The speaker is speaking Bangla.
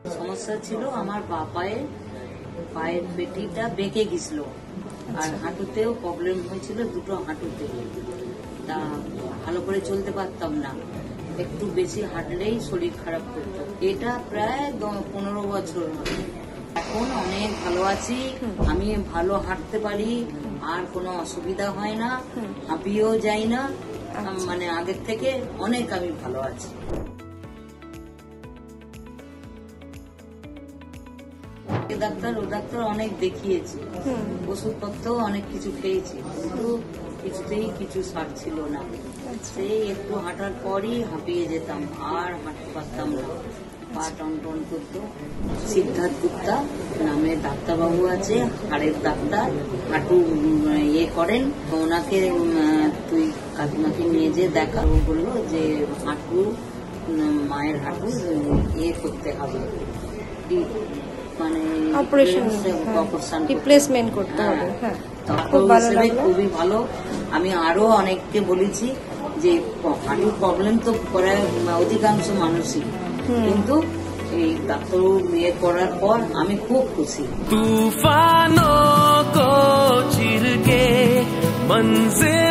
সমস্যা ছিল আমার পায়ের পেটিটা বেঁকে গেছিল, আর হাঁটুতেও প্রবলেম হয়েছিল, দুটো হাঁটুতে। তা ভালো করে চলতে পারতাম না, একটু বেশি হাঁটলেই শরীর খারাপ করতো। এটা প্রায় 15 বছর হবে। এখন অনেক ভালো আছি, আমি ভালো হাঁটতে পারি, আর কোনো অসুবিধা হয় না, হাঁপিয়েও যাই না, মানে আগের থেকে অনেক আমি ভালো আছি। ডাক্তার ও ডাক্তার অনেক দেখিয়েছি, ওষুধপত্র অনেক কিছু খেয়েছি, কিন্তু কিছুতেই কিছু সারছিল না। সেই একটু হাঁটার পরই হাঁপিয়ে যেতাম, আর হাঁটতে পারতাম না, পা টন করতো। সিদ্ধার্থ গুপ্তা নামে ডাক্তারবাবু আছে, হাড়ের ডাক্তার, হাঁটু করেন। ওনাকে তুই কাকিমাকে নিয়ে যে দেখা, ও বললো যে হাঁটু, মায়ের হাঁটু করতে হবে, মানে অপারেশন রিপ্লেসমেন্ট করতে হবে। খুবই ভালো। আমি আরো অনেককে বলেছি যে হাঁটুর প্রবলেম তো অধিকাংশ মানুষই, কিন্তু এই ডাক্তার করার পর আমি খুব খুশি। তুফানো কো চির কে মঞ্জিল